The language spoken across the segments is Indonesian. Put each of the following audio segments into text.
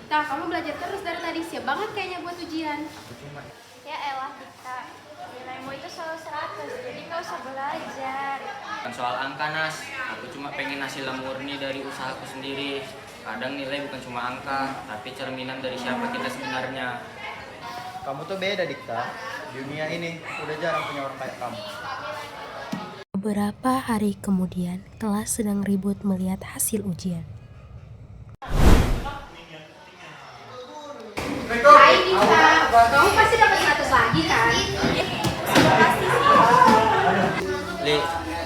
Dikta, kamu belajar terus dari tadi, siap banget kayaknya buat ujian. Ya elah Dikta, nilaimu itu selalu 100, jadi nggak usah belajar. Bukan soal angka, Nas. Aku cuma pengen hasil yang murni dari usahaku sendiri. Kadang nilai bukan cuma angka, tapi cerminan dari siapa kita sebenarnya. Kamu tuh beda, Dikta. Di dunia ini udah jarang punya orang kayak kamu. Beberapa hari kemudian, kelas sedang ribut melihat hasil ujian. Hai Dikta, kamu pasti dapat 100 lagi kan? Li,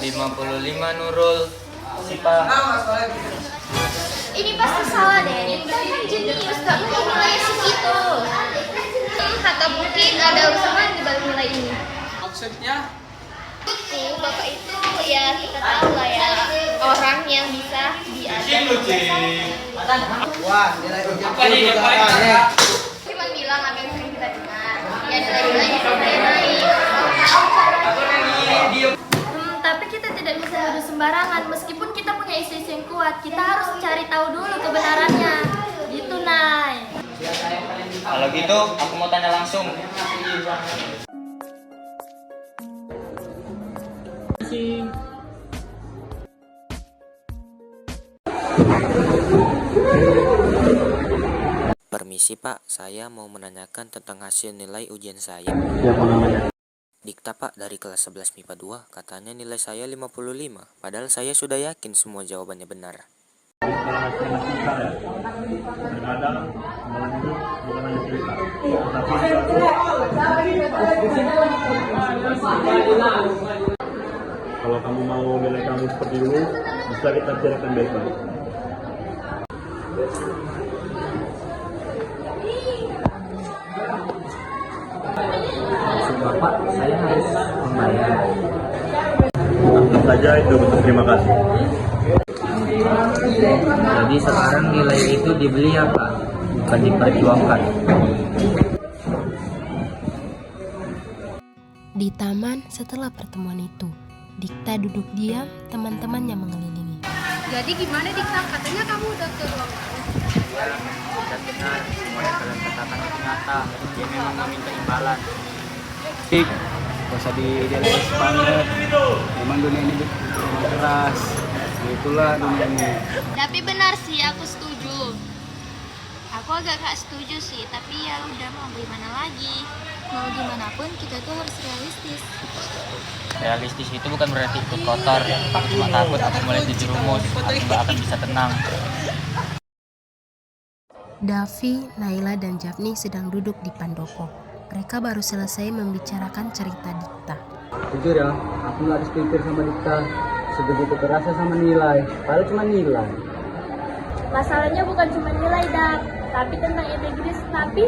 55 Nurul. Sipa. Ini pasti salah deh, Dikta kan jenius, gak mungkin nilainya segitu. Atau mungkin ada urusan lain di balik nilai ini. Maksudnya? Bapak itu ya kita tahu lah ya, orang yang bisa diajak. Wah, nilai ujian juga aneh. Cuma bilang apa yang sering kita dengar. Ya nilai-nilainya sampai naik. Tapi kita tidak bisa nuduh sembarangan. Meskipun kita punya isi yang kuat, kita harus cari tahu dulu kebenarannya. Gitu, Nay. Kalau gitu, aku mau tanya langsung. Permisi Pak, saya mau menanyakan tentang hasil nilai ujian saya. Siapa namanya? Dikta Pak dari kelas 11 MIPA 2, katanya nilai saya 55, padahal saya sudah yakin semua jawabannya benar. Terkadang dalam hidup bukan hanya cerita, kalau kamu mau nilai kamu seperti dulu, bisa kita bicarakan baik-baik. Maksud Bapak, saya harus membayar. Anggap saja itu bentuk terima kasih. Jadi sekarang nilai itu dibeli apa? Bukan diperjuangkan. Di taman setelah pertemuan itu, Dikta duduk diam, teman-temannya mengelilingi. Jadi gimana Dikta, katanya kamu udah ke ruang tamu? Dan benar, semua yang kalian katakan itu nyata. Dia memang meminta imbalan. Gak usah diidealis banget. Emang dunia ini keras. Itulah dunia ini. Tapi benar sih, aku setuju. Aku agak gak setuju sih, tapi ya udah mau gimana lagi. Mau gimana pun kita tuh harus realistis. Realistis itu bukan berarti ikut kotor. Aku cuma takut aku mulai dijerumus. Aku gak akan bisa tenang. Davi, Naila, dan Javni sedang duduk di pandopo. Mereka baru selesai membicarakan cerita Dikta. Jujur ya, aku gak habis pikir sama Dikta. Sebegitu kerasa sama nilai. Padahal cuma nilai. Masalahnya bukan cuma nilai, Dak, tapi tentang integritas. Tapi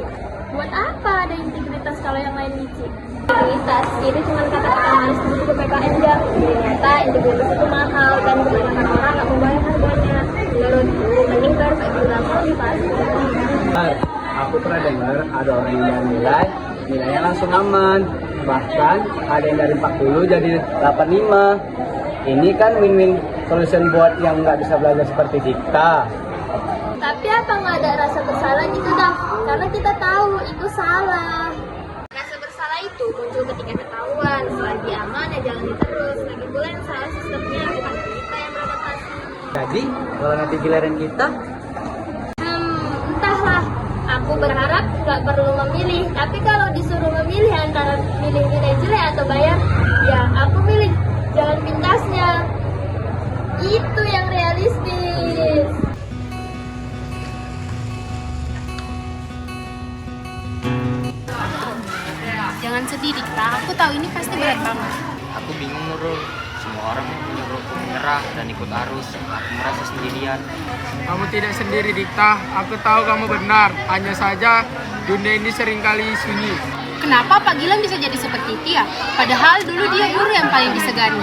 buat apa ada integritas kalau yang lain licik? Integritas itu cuma kata-kata manis di buku PKN, Dak. Ternyata integritas itu mahal dan kebanyakan orang nggak membayar harganya. Menurutku, mending harus integritas lebih pasti. Aku pernah dengar ada orang yang dari nilainya langsung aman. Bahkan ada yang dari 40 jadi 85. Ini kan win-win solution buat yang nggak bisa belajar seperti Dikta. Tapi apa nggak ada rasa bersalah gitu, Dak? Karena kita tahu itu salah. Rasa bersalah itu muncul ketika ketahuan. Selagi aman ya jalani terus. Lagi pula yang salah sistemnya, bukan kita yang beradaptasi. Jadi kalau nanti giliran kita, Entahlah. Aku berharap nggak perlu memilih. Tapi kalau disuruh memilih antara milih nilai jelek atau bayar, ya aku milih jalan pintasnya. Itu yang realistis. Jangan sedih Dikta, aku tahu ini pasti berat banget. Aku bingung Nurul. Semua orang menyuruhku menyerah dan ikut arus. Aku merasa sendirian. Kamu tidak sendiri Dikta, aku tahu kamu benar. Hanya saja dunia ini seringkali sunyi. Kenapa Pak Gilang bisa jadi seperti itu ya? Padahal dulu dia guru yang paling disegani.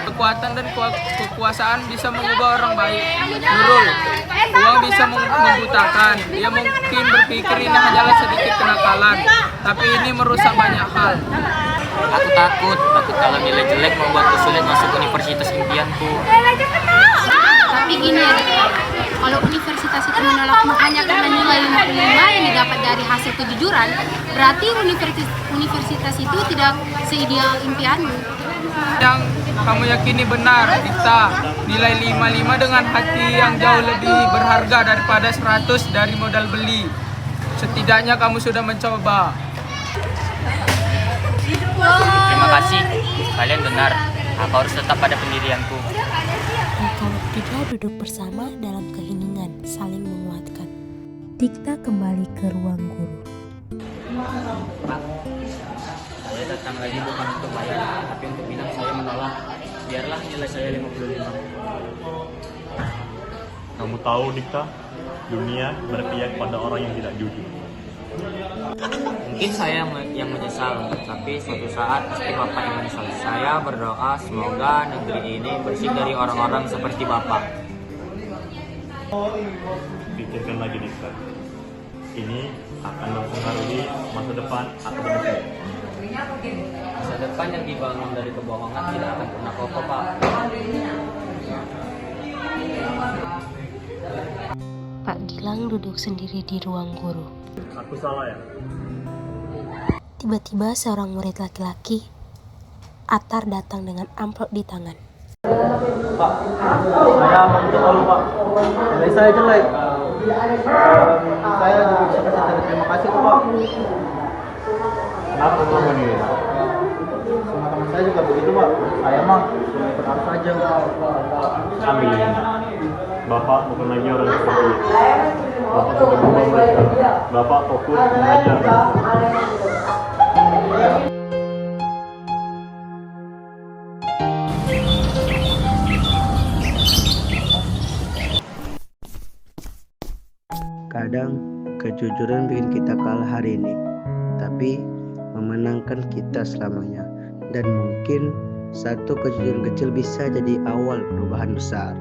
Kekuatan dan kekuasaan bisa mengubah orang baik. Nurul, uang bisa membutakan. Dia mungkin berpikir ini hanyalah sedikit kenakalan, tapi ini merusak banyak hal. Aku takut kalau nilai jelek membuatku sulit masuk universitas impianku. Tapi gini ya Dikta, Kalau universitas itu menolakmu hanya karena nilai 55 yang didapat dari hasil kejujuran, berarti universitas itu tidak seideal impianmu. Yang kamu yakini benar, Dikta. Nilai 55 dengan hati yang jauh lebih berharga daripada 100 dari modal beli. Setidaknya kamu sudah mencoba. Terima kasih, kalian benar. Aku harus tetap pada pendirianku. Mereka bertiga duduk bersama dalam keheningan, saling menguatkan. Dikta kembali ke ruang guru. Pak, saya datang lagi bukan untuk bayar, tapi untuk bilang saya menolak. Biarlah nilai saya 55. Kamu tahu, Dikta, dunia berpihak pada orang yang tidak jujur. Mungkin saya yang menyesal, tapi suatu saat pasti Bapak yang menyesal. Saya berdoa semoga negeri ini bersih dari orang-orang seperti Bapak. Pikirkan lagi, Dikta. Ini akan mempengaruhi masa depan akademik. Masa depan yang dibangun dari kebohongan tidak akan pernah kokoh, Pak. Pak Gilang duduk sendiri di ruang guru. Aku salah ya? Tiba-tiba seorang murid laki-laki, Atar, datang dengan amplop di tangan. Pak, saya minta tolong Pak. Nilai saya jelek. Saya juga bisa kasih terima kasih tuh Pak. Kenapa kamu nih? Sama teman saya juga begitu Pak. Saya mah ikut arus aja. Ambil ini. Bapak bukan lagi orang seperti itu. Bapak sudah berubah mereka. Bapak fokus mengajar. Kadang kejujuran bikin kita kalah hari ini, tapi memenangkan kita selamanya. Dan mungkin satu kejujuran kecil bisa jadi awal perubahan besar.